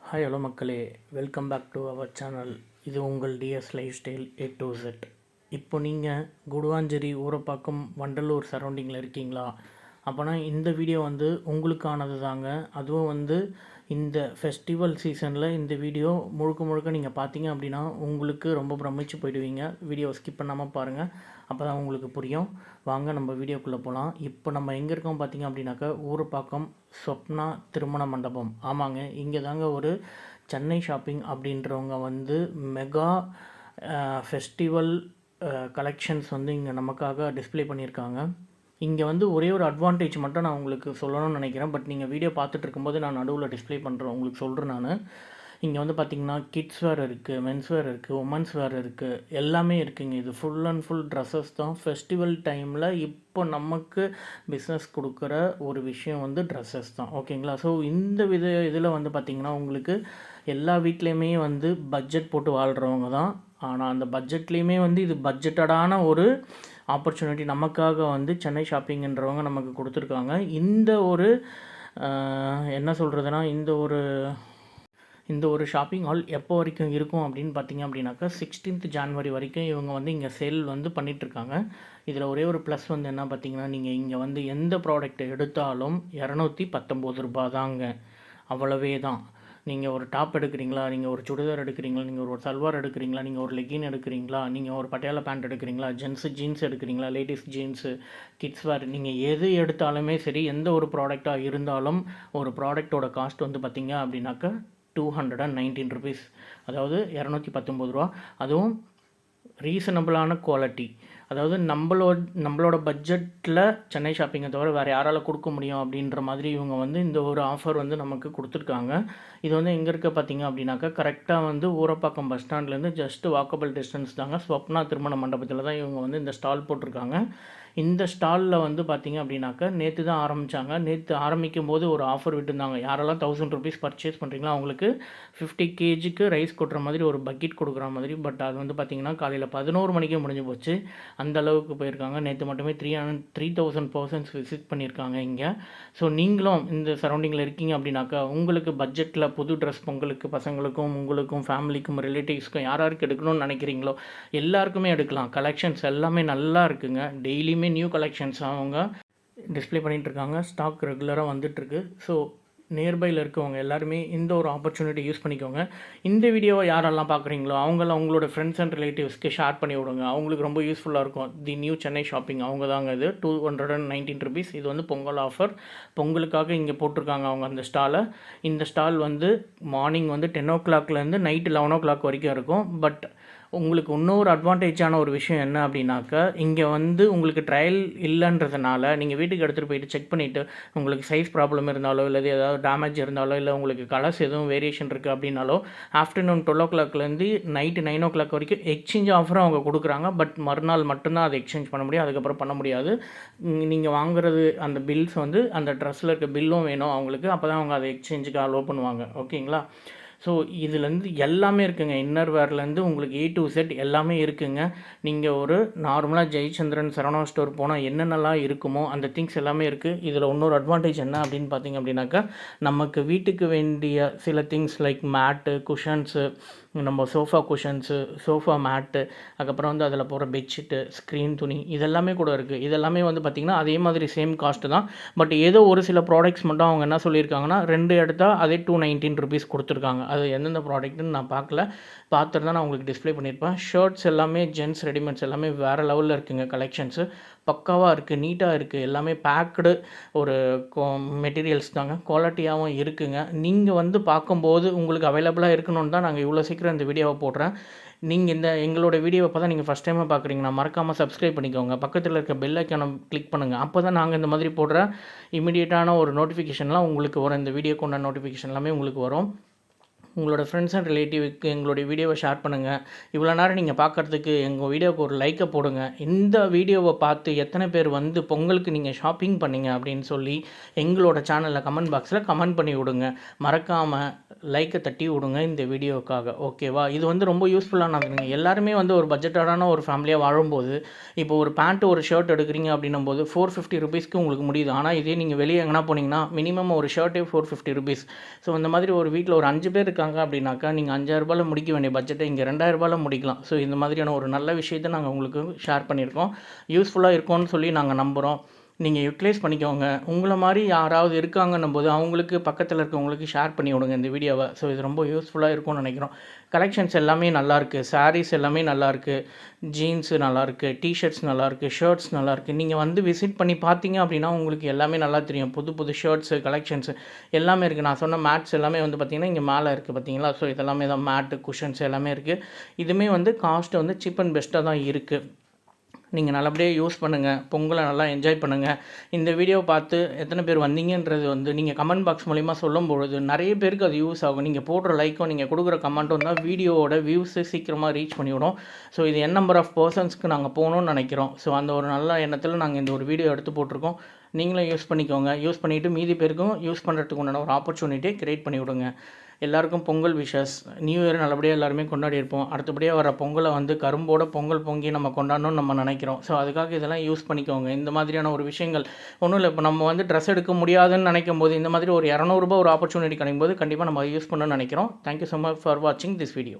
Hi hello மக்களே, welcome back to our channel. இது உங்கள் DS lifestyle A to Z. இப்போ நீங்கள் குடுவாஞ்சேரி, ஊரப்பாக்கம், வண்டலூர் சரௌண்டிங்கில் இருக்கீங்களா? அப்போனா இந்த வீடியோ உங்களுக்கானது தாங்க. அதுவும் இந்த ஃபெஸ்டிவல் சீசனில் இந்த வீடியோ முழுக்க நீங்கள் பார்த்தீங்க அப்படின்னா உங்களுக்கு ரொம்ப பிரமிச்சு போயிடுவீங்க. வீடியோவை ஸ்கிப் பண்ணாமல் பாருங்கள், அப்போ தான் உங்களுக்கு புரியும். வாங்க நம்ம வீடியோக்குள்ளே போகலாம். இப்போ நம்ம எங்கே இருக்கோம் பார்த்தீங்க அப்படின்னாக்கா, ஊரப்பாக்கம் ஸ்வப்னா திருமண மண்டபம். ஆமாங்க, இங்கே தாங்க ஒரு சென்னை ஷாப்பிங் அப்படின்றவங்க மெகா ஃபெஸ்டிவல் கலெக்ஷன்ஸ் இங்கே நமக்காக டிஸ்ப்ளே பண்ணியிருக்காங்க. இங்கே ஒரே ஒரு அட்வான்டேஜ் மட்டும் நான் உங்களுக்கு சொல்லணும்னு நினைக்கிறேன். பட் நீங்கள் வீடியோ பார்த்துட்டு இருக்கும்போது நான் நடுவில் டிஸ்ப்ளே பண்ணுறேன், உங்களுக்கு சொல்கிறேன் நான். இங்கே பார்த்தீங்கன்னா கிட்ஸ் வேர் இருக்குது, மென்ஸ் வேர் இருக்குது, உமன்ஸ் வேர் இருக்குது, எல்லாமே இருக்குங்க. இது ஃபுல் அண்ட் ஃபுல் ட்ரெஸ்ஸஸ் தான். ஃபெஸ்டிவல் டைமில் இப்போ நமக்கு பிஸ்னஸ் கொடுக்குற ஒரு விஷயம் ட்ரெஸ்ஸஸ் தான், ஓகேங்களா? ஸோ இந்த இதில் பார்த்திங்கன்னா உங்களுக்கு எல்லா வீட்லேயுமே பட்ஜெட் போட்டு வாழ்கிறவங்க தான். ஆனால் அந்த பட்ஜெட்லேயுமே இது பட்ஜெட்டடான ஒரு ஆப்பர்ச்சுனிட்டி நமக்காக சென்னை ஷாப்பிங்கன்றவங்க நமக்கு கொடுத்துருக்காங்க. இந்த ஒரு என்ன சொல்கிறதுனா, இந்த ஒரு ஷாப்பிங் ஹால் எப்போ வரைக்கும் இருக்கும் அப்படின்னு பார்த்தீங்க அப்படின்னாக்கா 16th ஜான்வரி வரைக்கும் இவங்க இங்கே சேல் பண்ணிகிட்ருக்காங்க. இதில் ஒரே ஒரு ப்ளஸ் என்ன பார்த்தீங்கன்னா, நீங்கள் இங்கே எந்த ப்ராடக்ட் எடுத்தாலும் 219 ரூபா தாங்க, அவ்வளவே தான். நீங்கள் ஒரு டாப் எடுக்கிறீங்களா, நீங்கள் ஒரு சுடிதார் எடுக்கிறீங்களா, நீங்கள் ஒரு சல்வார் எடுக்கிறீங்களா, நீங்கள் ஒரு லெகின் எடுக்கிறீங்களா, நீங்கள் ஒரு பட்டியாலா பேண்ட் எடுக்கிறீங்களா, ஜென்ஸு ஜீன்ஸ் எடுக்கிறீங்களா, லேடிஸ் ஜீன்ஸு, கிட்ஸ் வேர், நீங்கள் எது எடுத்தாலுமே சரி, எந்த ஒரு ப்ராடக்டாக இருந்தாலும் ஒரு ப்ராடக்டோட காஸ்ட் பார்த்தீங்க அப்படின்னாக்கா 219 ருபீஸ், அதாவது 219 ரூபா. அதுவும் ரீசனபிளான குவாலிட்டி. அதாவது நம்மளோட பட்ஜெட்டில் சென்னை ஷாப்பிங்கை தவிர வேறு யாரால் கொடுக்க முடியும் அப்படின்ற மாதிரி இவங்க இந்த ஒரு ஆஃபர் நமக்கு கொடுத்துருக்காங்க. இது எங்கே இருக்க பார்த்தீங்க அப்படின்னாக்கா, கரெக்டாக ஊரப்பாக்கம் பஸ் ஸ்டாண்ட்லேருந்து ஜஸ்ட் வாக்கபிள் டிஸ்டன்ஸ் தாங்க. ஸ்வப்னா திருமண மண்டபத்தில் தான் இவங்க இந்த ஸ்டால் போட்டிருக்காங்க. இந்த ஸ்டாலில் பார்த்தீங்க அப்படின்னாக்கா நேற்று தான் ஆரம்பித்தாங்க. நேற்று ஆரம்பிக்கும் போது ஒரு ஆஃபர் விட்டுருந்தாங்க. யாரெல்லாம் 1000 ருபீஸ் பர்ச்சேஸ் பண்ணுறீங்களோ அவங்களுக்கு 50 kgக்கு ரைஸ் கொட்டுற மாதிரி ஒரு பக்கெட் கொடுக்குற மாதிரி. பட் அது பார்த்தீங்கன்னா காலையில் 11 மணிக்கே முடிஞ்சு போச்சு. அந்த அளவுக்கு போயிருக்காங்க. நேற்று மட்டுமே 3000 பர்சன்ஸ் விசிட் பண்ணியிருக்காங்க இங்கே. ஸோ நீங்களும் இந்த சரௌண்டிங்கில் இருக்கீங்க அப்படின்னாக்கா, உங்களுக்கு பட்ஜெட்டில் புது ட்ரெஸ் பொங்கலுக்கு பசங்களுக்கும் உங்களுக்கும் ஃபேமிலிக்கும் ரிலேட்டிவ்ஸ்க்கும் யாராருக்கு எடுக்கணும்னு நினைக்கிறீங்களோ எல்லாருக்குமே எடுக்கலாம். கலெக்ஷன்ஸ் எல்லாமே நல்லா இருக்குங்க. டெய்லியுமே நியூ கலெக்ஷன்ஸ் அவங்க டிஸ்ப்ளே பண்ணிகிட்ருக்காங்க. ஸ்டாக் ரெகுலராக வந்துட்டுருக்கு. ஸோ நியர்பையில் இருக்கவங்க எல்லாருமே இந்த ஒரு ஆப்பர்ச்சுனிட்டி யூஸ் பண்ணிக்கோங்க. இந்த வீடியோவை யாரெல்லாம் பார்க்குறீங்களோ அவங்களாம் அவங்களோட ஃப்ரெண்ட்ஸ் அண்ட் ரிலேட்டிவ்ஸ்க்கு ஷேர் பண்ணி விடுங்க. அவங்களுக்கு ரொம்ப யூஸ்ஃபுல்லாக இருக்கும். தி நியூ சென்னை ஷாப்பிங் அவங்க தாங்க. இது 219 ருபீஸ். இது பொங்கல் ஆஃபர். பொங்கலுக்காக இங்கே போட்டிருக்காங்க அவங்க அந்த ஸ்டாலை. இந்த ஸ்டால் மார்னிங் 10 o'clockலேருந்து நைட்டு 11 o'clock வரைக்கும் இருக்கும். பட் உங்களுக்கு இன்னொரு அட்வான்டேஜான ஒரு விஷயம் என்ன அப்படின்னாக்கா, இங்கே உங்களுக்கு ட்ரையல் இல்லைன்றதுனால நீங்கள் வீட்டுக்கு எடுத்துகிட்டு போயிட்டு செக் பண்ணிவிட்டு உங்களுக்கு சைஸ் ப்ராப்ளம் இருந்தாலோ இல்லை ஏதாவது டேமேஜ் இருந்தாலோ இல்லை உங்களுக்கு கலர்ஸ் எதுவும் வேரியேஷன் இருக்குது அப்படின்னாலோ ஆஃப்டர்நூன் 12 o'clockலேருந்து நைட்டு 9 o'clock வரைக்கும் எக்ஸ்சேஞ்ச் ஆஃபரும் அவங்க கொடுக்குறாங்க. பட் மறுநாள் மட்டும்தான் அதை எக்ஸ்சேஞ்ச் பண்ண முடியும், அதுக்கப்புறம் பண்ண முடியாது. நீங்கள் வாங்குறது அந்த பில்ஸ் அந்த ட்ரெஸ்ஸில் இருக்க பில்லும் வேணும் அவங்களுக்கு, அப்போ தான் அவங்க அதை எக்ஸ்சேஞ்சுக்கு அலோவ் பண்ணுவாங்க, ஓகேங்களா? ஸோ இதுலேருந்து எல்லாமே இருக்குங்க. இன்னர் வேர்லேருந்து உங்களுக்கு A to Z எல்லாமே இருக்குங்க. நீங்கள் ஒரு நார்மலாக ஜெயச்சந்திரன் சரவணா ஸ்டோர் போனால் என்னென்னலாம் இருக்குமோ அந்த திங்ஸ் எல்லாமே இருக்குது. இதில் இன்னொரு அட்வான்டேஜ் என்ன அப்படின்னு பார்த்தீங்க அப்படின்னாக்கா, நமக்கு வீட்டுக்கு வேண்டிய சில திங்ஸ் லைக் மேட்டு, குஷன்ஸு, நம்ம சோஃபா குஷன்ஸு, சோஃபா மேட்டு, அதுக்கப்புறம் அதில் போகிற பெட்ஷீட்டு, ஸ்க்ரீன் துணி, இதெல்லாமே கூட இருக்குது. இதெல்லாமே பார்த்திங்கன்னா அதே மாதிரி சேம் காஸ்ட்டு தான். பட் ஏதோ ஒரு சில ப்ராடக்ட்ஸ் மட்டும் அவங்க என்ன சொல்லியிருக்காங்கன்னா, 2 எடுத்தால் அதே 219 ருபீஸ் கொடுத்துருக்காங்க. அது எந்தெந்த ப்ராடக்ட்டுன்னு நான் பார்த்துட்டு தான் நான் உங்களுக்கு டிஸ்ப்ளே பண்ணியிருப்பேன். ஷர்ட்ஸ் எல்லாமே ஜென்ஸ் ரெடிமேட்ஸ் எல்லாமே வேறு லெவலில் இருக்குங்க. கலெக்ஷன்ஸு பக்காவாக இருக்குது, நீட்டாக இருக்குது. எல்லாமே பேக்டு ஒரு மெட்டீரியல்ஸ் தாங்க, குவாலிட்டியாகவும் இருக்குங்க. நீங்கள் பார்க்கும்போது உங்களுக்கு அவைலபிளாக இருக்கணும்னு தான் நாங்கள் இவ்வளோ சீக்கிரம் இந்த வீடியோவை போடுறேன். நீங்கள் எங்களோட வீடியோவை பார்த்தா நீங்கள் ஃபஸ்ட் டைமாக பார்க்குறீங்கன்னா மறக்காமல் சப்ஸ்கிரைப் பண்ணிக்கோங்க. பக்கத்தில் இருக்க பெல் ஐக்கானை கிளிக் பண்ணுங்கள். அப்போ தான் நாங்கள் இந்த மாதிரி போடுற இமீடியட்டான ஒரு நோட்டிஃபிகேஷன்லாம் உங்களுக்கு வரும். இந்த வீடியோக்கு உண்டான நோட்டிஃபிகேஷன் எல்லாமே உங்களுக்கு வரும். உங்களோட ஃப்ரெண்ட்ஸ் அண்ட் ரிலேட்டிவ்க்கு எங்களுடைய வீடியோவை ஷேர் பண்ணுங்கள். இவ்வளோ நேரம் நீங்கள் பார்க்குறதுக்கு எங்கள் வீடியோவுக்கு ஒரு லைக்கை போடுங்க. இந்த வீடியோவை பார்த்து எத்தனை பேர் வந்து பொங்கலுக்கு நீங்கள் ஷாப்பிங் பண்ணீங்க அப்படின்னு சொல்லி எங்களோட சேனலில் கமெண்ட் பாக்ஸில் கமெண்ட் பண்ணி விடுங்க. மறக்காமல் லைக்கை தட்டி விடுங்க இந்த வீடியோவுக்காக. ஓகேவா? இது வந்து ரொம்ப யூஸ்ஃபுல்லானதுங்க. எல்லாருமே வந்து ஒரு பட்ஜெட்டான ஒரு ஃபேமிலியாக வாழும்போது இப்போ ஒரு பேண்ட்டு ஒரு ஷர்ட் எடுக்கிறீங்க அப்படின்னும் போது 450 ருபீஸ்க்கு உங்களுக்கு முடியுது. ஆனால் இதே நீங்கள் வெளியே எங்கன்னா போனீங்கன்னா மினிமம் ஒரு ஷர்ட்டே 450 ருபீஸ். ஸோ இந்த மாதிரி ஒரு வீட்டில் ஒரு 5 பேர் இருக்காங்க அப்படின்னாக்கா நீங்கள் 5000 முடிக்க வேண்டிய பட்ஜெட்டை இங்கே 2000 முடிக்கலாம். ஸோ இந்த மாதிரியான ஒரு நல்ல விஷயத்தை நாங்கள் உங்களுக்கு ஷேர் பண்ணியிருக்கோம். யூஸ்ஃபுல்லாக இருக்கும்னு சொல்லி நாங்கள் நம்புகிறோம். நீங்கள் யூட்டிலைஸ் பண்ணிக்கோங்க. உங்களை மாதிரி யாராவது இருக்காங்கன்னும் போது அவங்களுக்கு பக்கத்தில் இருக்கவங்களுக்கு ஷேர் பண்ணி விடுங்க இந்த வீடியோவை. ஸோ இது ரொம்ப யூஸ்ஃபுல்லாக இருக்கும்னு நினைக்கிறோம். கலெக்ஷன்ஸ் எல்லாமே நல்லாயிருக்கு. சாரீஸ் எல்லாமே நல்லாயிருக்கு. ஜீன்ஸு நல்லாயிருக்கு. டிஷர்ட்ஸ் நல்லாயிருக்கு. ஷர்ட்ஸ் நல்லாயிருக்கு. நீங்கள் வந்து விசிட் பண்ணி பார்த்தீங்க அப்படின்னா உங்களுக்கு எல்லாமே நல்லா தெரியும். புது புது ஷர்ட்ஸு கலெக்ஷன்ஸு எல்லாமே இருக்குது. நான் சொன்ன மேட்ஸ் எல்லாமே வந்து பார்த்திங்கன்னா இங்கே மேலே இருக்குது பார்த்தீங்களா? ஸோ இதெல்லாமே தான் மேட்டு குஷன்ஸ் எல்லாமே இருக்குது. இதுவுமே வந்து காஸ்ட்டு வந்து சீப் அண்ட் பெஸ்ட்டாக தான் இருக்குது. நீங்கள் நல்லபடியாக யூஸ் பண்ணுங்கள். பொங்கலை நல்லா என்ஜாய் பண்ணுங்கள். இந்த வீடியோ பார்த்து எத்தனை பேர் வந்தீங்கன்றது வந்து நீங்கள் கமெண்ட் பாக்ஸ் மூலிமா சொல்லும்பொழுது நிறைய பேருக்கு அது யூஸ் ஆகும். நீங்கள் போடுற லைக்கும் நீங்கள் கொடுக்குற கமெண்ட்டும் தான் வீடியோவோட வியூஸு சீக்கிரமாக ரீச் பண்ணிவிடும். ஸோ இது நம்பர் ஆஃப் பர்சன்ஸ்க்கு நாங்கள் போகணும்னு நினைக்கிறோம். ஸோ அந்த ஒரு நல்ல எண்ணத்தில் நாங்கள் இந்த ஒரு வீடியோ எடுத்து போட்டிருக்கோம். நீங்களும் யூஸ் பண்ணிக்கோங்க. யூஸ் பண்ணிவிட்டு மீதி பேருக்கும் யூஸ் பண்ணுறதுக்கு உண்டான ஒரு ஆப்பர்ச்சுனிட்டியை க்ரியேட் பண்ணி விடுங்க. எல்லாருக்கும் பொங்கல் விஷஸ். நியூ இயர் நல்லபடியாக எல்லாருமே கொண்டாடி இருப்போம். அடுத்தபடியாக வர பொங்கலை வந்து கரும்போட பொங்கல் பொங்கி நம்ம கொண்டாடணும்னு நம்ம நினைக்கிறோம். ஸோ அதுக்காக இதெல்லாம் யூஸ் பண்ணிக்கோங்க. இந்த மாதிரியான ஒரு விஷயங்கள் ஒன்றும் இல்லை. இப்போ நம்ம வந்து ட்ரெஸ் எடுக்க முடியாதுன்னு நினைக்கும் போது இந்த மாதிரி ஒரு 200 ரூபா ஒரு ஆப்பர்ச்சுனிட்டி கிடைக்கும் போது கண்டிப்பாக நம்ம யூஸ் பண்ணணும்னு நினைக்கிறோம். தேங்க்யூ ஸோ மச் ஃபார் வாட்சிங் திஸ் வீடியோ.